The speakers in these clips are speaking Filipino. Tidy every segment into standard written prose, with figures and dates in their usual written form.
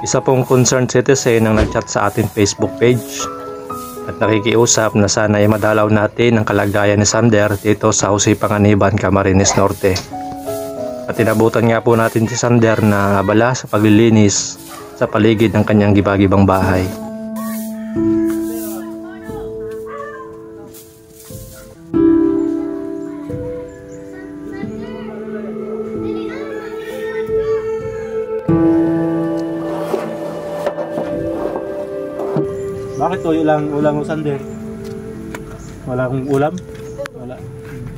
Isa pong concerned citizen ang nagchat sa ating Facebook page at nakikiusap na sana ay madalaw natin ang kalagayan ni Sander dito sa Jose Panganiban, Camarines Norte. At inabutan nga po natin si Sander na abala sa paglilinis sa paligid ng kanyang gibagibang bahay. Bakit tuyo lang ulam mo, Sander? Wala akong ulam? Wala.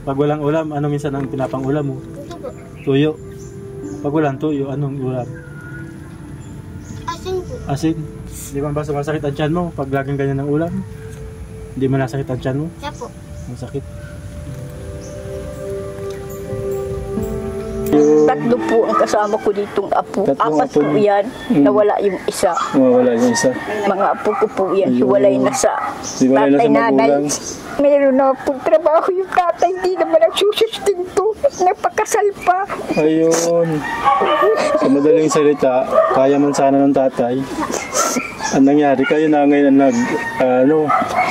Pag walang ulam, ano minsan ang pinapang ulam mo? Tuyo. Pag walang tuyo, anong ulam? Asin po. Asin. Di ba sumasakit ang tiyan mo pag laging ganyan ng ulam? Hindi mo nasakit ang tiyan mo? Siya po. Masakit. Tatlo po ang kasama ko ditong apo. Tatlong Apat apo po niyo? yan. Nawala yung isa. Wala yung isa. Mga apo ko po yan. Ayun. Hiwalay na sa Hiwalay na tatay sa nanay. magulang. Meron na po trabaho yung tatay. Hindi naman nagsusustento. Nagpakasal pa. Ayun. Sa madaling salita, kaya man sana ng tatay. Ang nangyari, kayo na ngayon ang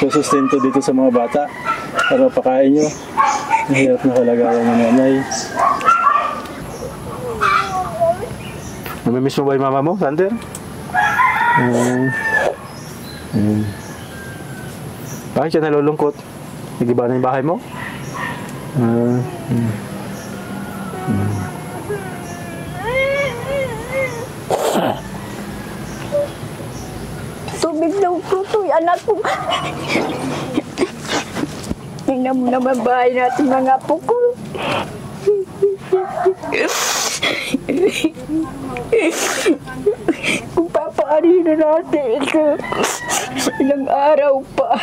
susustento dito sa mga bata para pakain nyo. Mahirap na kalagayan ng nanay. Namimiss mo ba yung mama mo, Sander? Bakit siya nalulungkot? Nagiba na yung bahay mo? Tubig daw po ito. Anak ko. Tingnan mo naman bahay natin mga apo ko. Kung papaari na natin ito, ilang araw pa.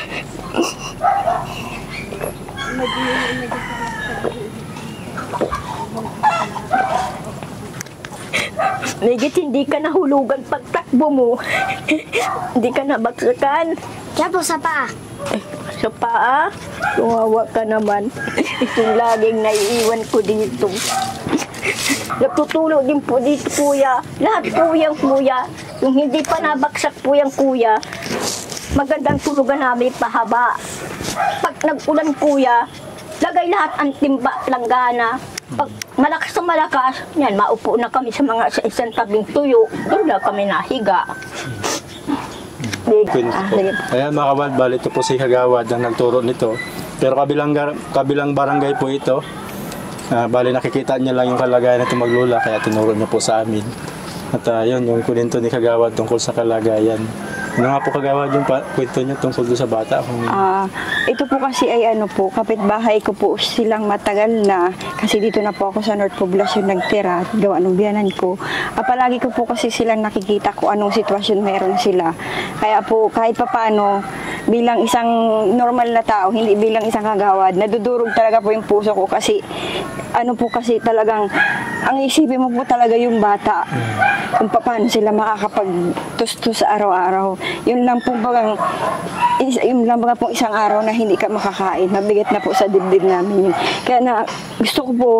Megit hindi ka nahulugan pagtakbo mo. Hindi ka nabagsakan. Siya po sa paa. Sa paa, tumawa ka naman. Itong laging naiiwan ko dito. Natutulog din po dito, kuya. Lahat po yung kuya. Yung hindi pa nabagsak po yung kuya, magandang tulugan namin pahaba. Pag nag-ulan, kuya, lagay lahat ang timba, langgana. Pag malakas na malakas, yan, maupo na kami sa isang tabing tuyo. Doon na kami nahiga. Ayan mga kabal, bali ito po si Kagawad ang nagturo nito. Pero kabilang barangay po ito. Bali nakikita niya lang yung kalagayan nito maglula, kaya tinuro niya po sa amin. At yun, yung kwento ni Kagawad tungkol sa kalagayan. Ano nga po, Kagawad, yung kwento niya tungkol sa bata? Ito po kasi ay kapitbahay ko po silang matagal na, kasi dito na po ako sa North Poblacion nagtira, gawa ng biyanan ko. Palagi ko po kasi silang nakikita ko anong sitwasyon meron sila. Kaya po kahit papano, bilang isang normal na tao, hindi bilang isang kagawad, nadudurog talaga po yung puso ko kasi kasi talagang ang isipin mo po talaga yung bata, kung paano sila makakapag-tustos sa araw-araw. Yun lang po pong isang araw na hindi ka makakain. Mabigat na po sa dibdib namin yun. Kaya na gusto ko po,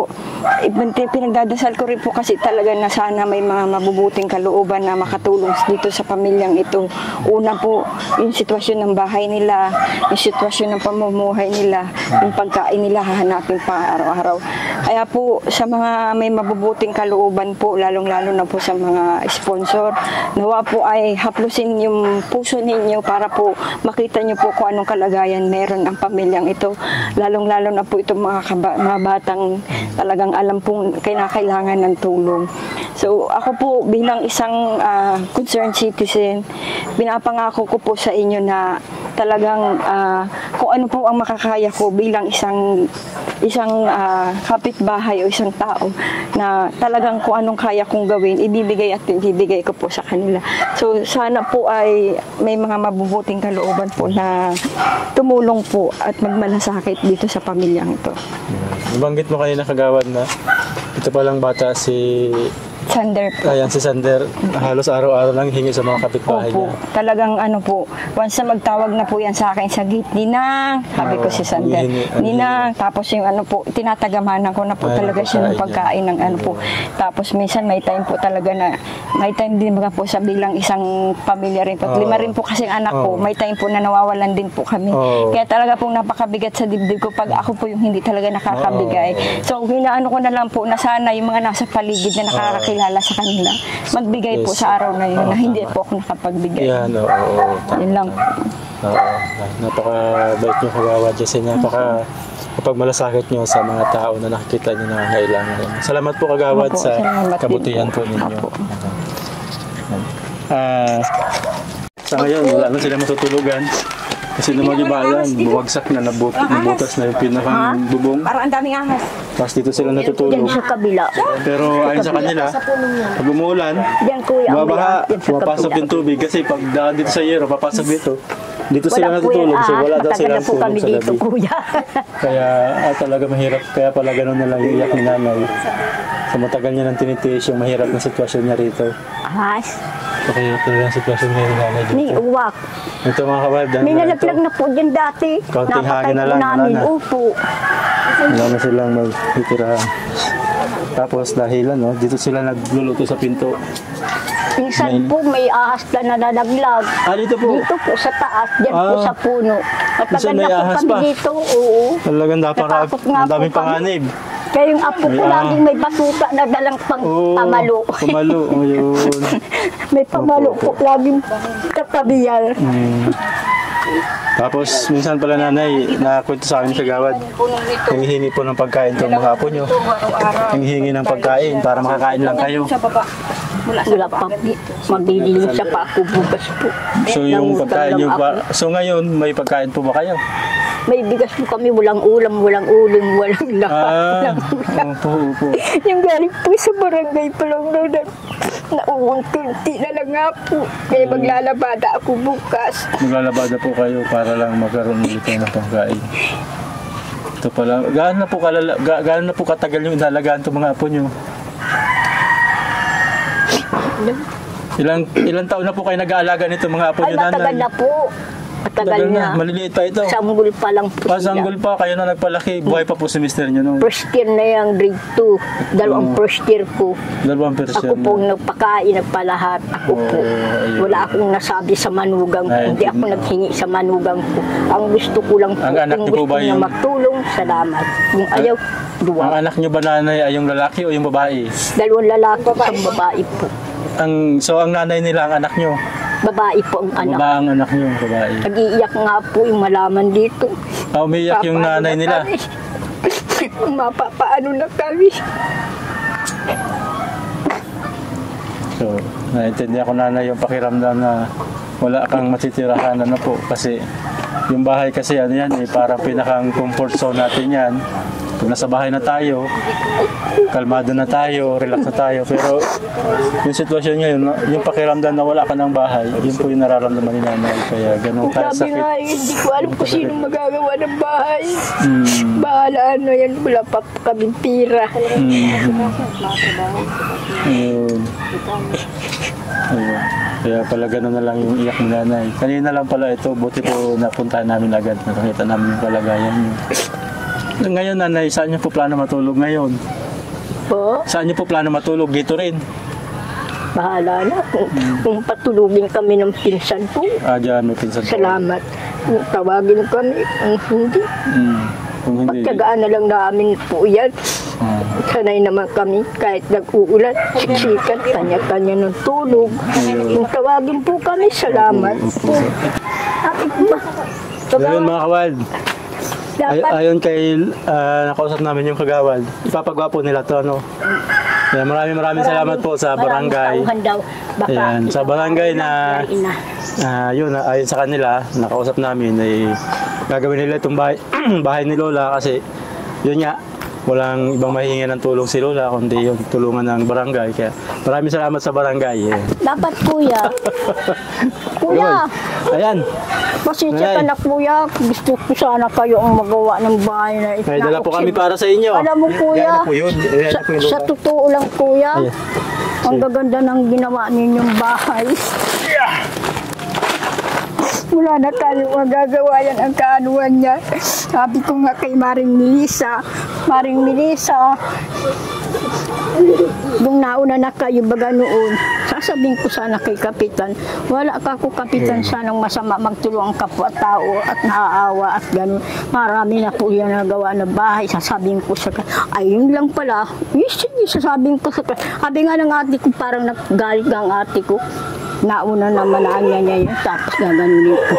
pinagdadasal ko rin po kasi talaga na sana may mga mabubuting kalooban na makatulong dito sa pamilyang ito. Una po, yung sitwasyon ng bahay nila, yung sitwasyon ng pamumuhay nila, yung pagkain nila hahanapin pa araw-araw. Kaya po sa mga may mabubuting kalooban po, lalong-lalo na po sa mga sponsor, nawa po ay haplusin yung puso ninyo para po makita nyo po kung anong kalagayan meron ang pamilyang ito. Lalong-lalo na po itong mga batang talagang alam pong kinakailangan ng tulong. So ako po bilang isang concerned citizen, pinapangako ko po sa inyo na talagang kung ano po ang makakaya ko bilang isang kapitbahay o isang tao na talagang kung anong kaya kong gawin, ibibigay ko po sa kanila. So sana po ay may mga mabubuting kalooban po na tumulong po at magmalasakit dito sa pamilyang ito. Nabanggit mo kanina, Kagawad, na ito palang bata si Sander po. Ayan si Sander, halos araw-araw lang hingi sa mga kapitbahay Opo, niya. talagang ano po, once na magtawag na po yan sa akin sa gate, Ninang, sabi ko si Sander, Ninang, tapos yung ano po, tinatagamanan ko na po Ay, talaga siya ng pagkain ng ano po. Tapos minsan may time po talaga na, may time din mga po sa bilang isang pamilya rin po. At 5 rin po kasi anak ko, may time po na nawawalan din po kami. Kaya talaga pong napakabigat sa dibdib ko pag ako po yung hindi talaga nakakabigay. So, hinaano ko na lang po na sana yung mga nasa paligid na nakakakilala sa kanila, magbigay po sa araw na yun na hindi po ako nakapagbigay. Yan, oo. Yun lang. Oo. Napaka-bait niyo Kagawad kasi kapag malasakit niyo sa mga tao na nakikita niyo na nangangailangan. Salamat po Kagawad Opo, sa salamat din kabutihan po ninyo. Sa ngayon, wala na sila matutulugan. Kasi nung mag-iba yan, buwagsak na, nabutas na yung pinakang bubong. Parang ang daming ahas. Tapos dito sila natutulog. Diyan sa kabila. Pero ayon sa kanila, pag umuulan, Diyan kuya. ang babaha, biyak, diyan sa pumapasok kabila. yung tubig. Kasi pag daan dito sa yero, papasok dito. Dito sila Wala po natutulog. So wala daw matagal silang na po tulog kami sa dito gabi. kuya. Kaya talaga mahirap. Kaya pala ganun na lang yung iyak ni nanay. Sa matagal niya nang tinitiis yung mahirap na sitwasyon niya rito. Ahas. Mahirap talaga ang sitwasyon niya ni nanay May dito. uwak. Ito mga kabad, May nalaglag na po dyan dati. Kaunting Napatay hangin na po lang, namin. wala na. Upo. Wala na silang magtitirahan. Tapos dahil dito sila nagluluto sa pinto. Minsan po may ahas na nalaglag. Dito po. Dito po sa taas, dyan po sa puno. Minsan Matagal may na po ahas kami pa. dito, oo. Talagang Natakot nga ang daming po kami. panganib. Kaya yung apo ko May laging may basuka na dalang pamalo. Pamalo. Ayun. May pamalo po laging katabiyan. Tapos minsan pala nanay, nakwento sa akin ni Kagawad, hinihingi po ng pagkain itong mga apo nyo. Hinihingi ng pagkain para makakain lang kayo. Wala pa, maglilinis siya pa ako bukas po. So yung Nangutang pagkain lang nyo ako. ba, so ngayon may pagkain po ba kayo? May bigas po kami, walang ulam, walang uling, walang lahat. Opo. Yung galing po sa barangay pa lang daw na nauunti na lang nga po. Kaya maglalabada ako bukas. Maglalabada po kayo para lang magkaroon ulit kayo ng pagkain. Ito pala, gaano na po katagal yung inalagaan itong mga apo nyo? Ilang taon na po kayo nag-aalaga nito mga apo Ay, nyo, nanay? matagal na po. Matagal na. Maliliit pa ito. Sanggol pa lang po Pasanggol pa, kayo na nagpalaki. Buhay pa po si mister nyo nung First year na yung grade 2. Dalawang first year ko. 2 Ako pong nagpakain, nagpalahat. Ako po. ayun. Wala akong nasabi sa manugang ko. Ay, Hindi ako naghingi sa manugang ko. Ang gusto ko lang po, Ang anak kung niyo po gusto ba niya yung- magtulong, salamat. Kung ayaw, Ang duwa. anak nyo ba nanay ay yung lalaki o yung babae? Dalawang lalaki, isang babae po. So ang nanay nila, ang anak nyo? Babae po ang anak. Babae ang anak nyo, babae. Nag-iiyak nga po yung malaman dito. Umiyak yung Papaano nanay na nila. kami? Mapapaano na kami? So, naintindihan ko nanay yung pakiramdam na wala kang matitirahan po. Kasi yung bahay kasi yan, parang pinakang comfort zone natin yan. Pag nasa bahay na tayo, kalmado na tayo, relax na tayo. Pero yung sitwasyon ngayon, yung pakiramdam na wala ka ng bahay, yun po yung nararamdaman ni nanay. Kaya ganun kaya Sabi nga, sakit. hindi ko alam kung sino magagawa ng bahay. Mm. Bahala ano yan, wala pa po kaming pira. Ayun. Ayun. Kaya pala ganun na lang yung iyak ni nanay. Kanina lang pala ito, buti po napuntahan namin agad. Nakakita namin yung kalagayan niyo. Ngayon nanay, saan niyo po plano matulog ngayon? Po, Saan niyo po plano matulog? Dito rin? bahala na. Kung patulugin kami ng pinsan po, Diyan may pinsan po. salamat. Kung tawagin kami, kung hindi, Kung hindi. pagkagaan na lang namin po yan. Ah. Sanay naman kami kahit nag-uulan, siksikan, kanya-kanya ng tulog. Kung tawagin po kami, salamat. Bakit ba? Ngayon mga kawad, Dapat ayon kay nakausap namin yung kagawad, ipapagwapo nila to Kaya maraming salamat po sa barangay. maraming tauhan daw. Baka Ayan, sa barangay na ina. yun, ayon sa kanila, nakausap namin ay gagawin nila itong bahay, bahay ni Lola kasi yun nga, walang ibang mahihingi ng tulong si Lola kundi yung tulungan ng barangay. Kaya maraming salamat sa barangay. Dapat kuya. Kuya, Ayan, pasensya ka na kuya. Gusto ko sana kayo ang magawa ng bahay na ito. may dala po kami para sa inyo. Alam mo kuya, Yan na po yun. Yan na po yung sa Lola. totoo lang kuya, Ayan. Ang gaganda ng ginawa ninyong bahay. Wala na tayo magagawa yan ang kaanuan niya. Sabi ko nga kay Maring Melissa, nung nauna na kayo baga noon, sasabihin ko sana kay Kapitan, wala ka ko Kapitan sanang masama magtulong ang kapwa-tao at naaawa at gano'n. Marami na po yan nagawa na bahay. Sasabihin ko sa ayun lang pala. Sige, sasabihin ko sa sabi nga ng ate ko, parang naggalit ang ate ko. Nauna naman niya yun, tapos gaganunin ko.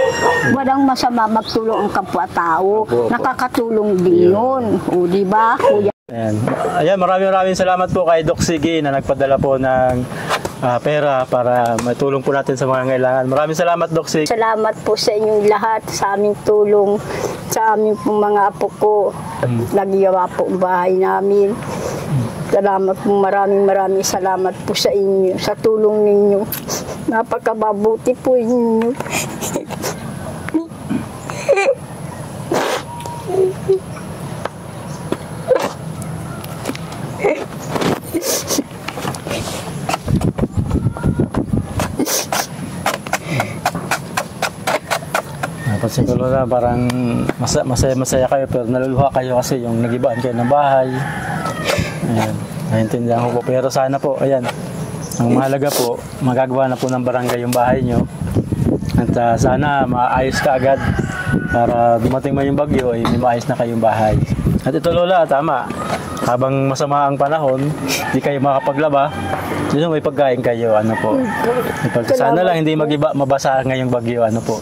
Walang masama magtulong ang kapwa-tao. Nakakatulong din yun. O, diba, kuya? Ayan, maraming salamat po kay Doc Sige na nagpadala po ng pera para matulong po natin sa mga kailangan. Maraming salamat, Doc Sige. Salamat po sa inyong lahat, sa aming tulong, sa aming pong mga apo ko. Nagawa po ang bahay namin. Salamat po, maraming salamat po sa inyo, sa tulong ninyo. Napakababuti po ninyo. Siguro na parang masaya kayo pero naluluha kayo kasi yung nagibaan kayo ng bahay. Ayan, naiintindihan ko po. Pero sana po, ayan, ang mahalaga po, magagawa na po ng barangay yung bahay nyo. At sana maayos ka agad para dumating man yung bagyo ay may maayos na kayong bahay. At ito Lola, tama. Habang masama ang panahon, di kayo makapaglaba, may pagkain kayo, ano po. Sana lang hindi mabasa ngayong bagyo, ano po.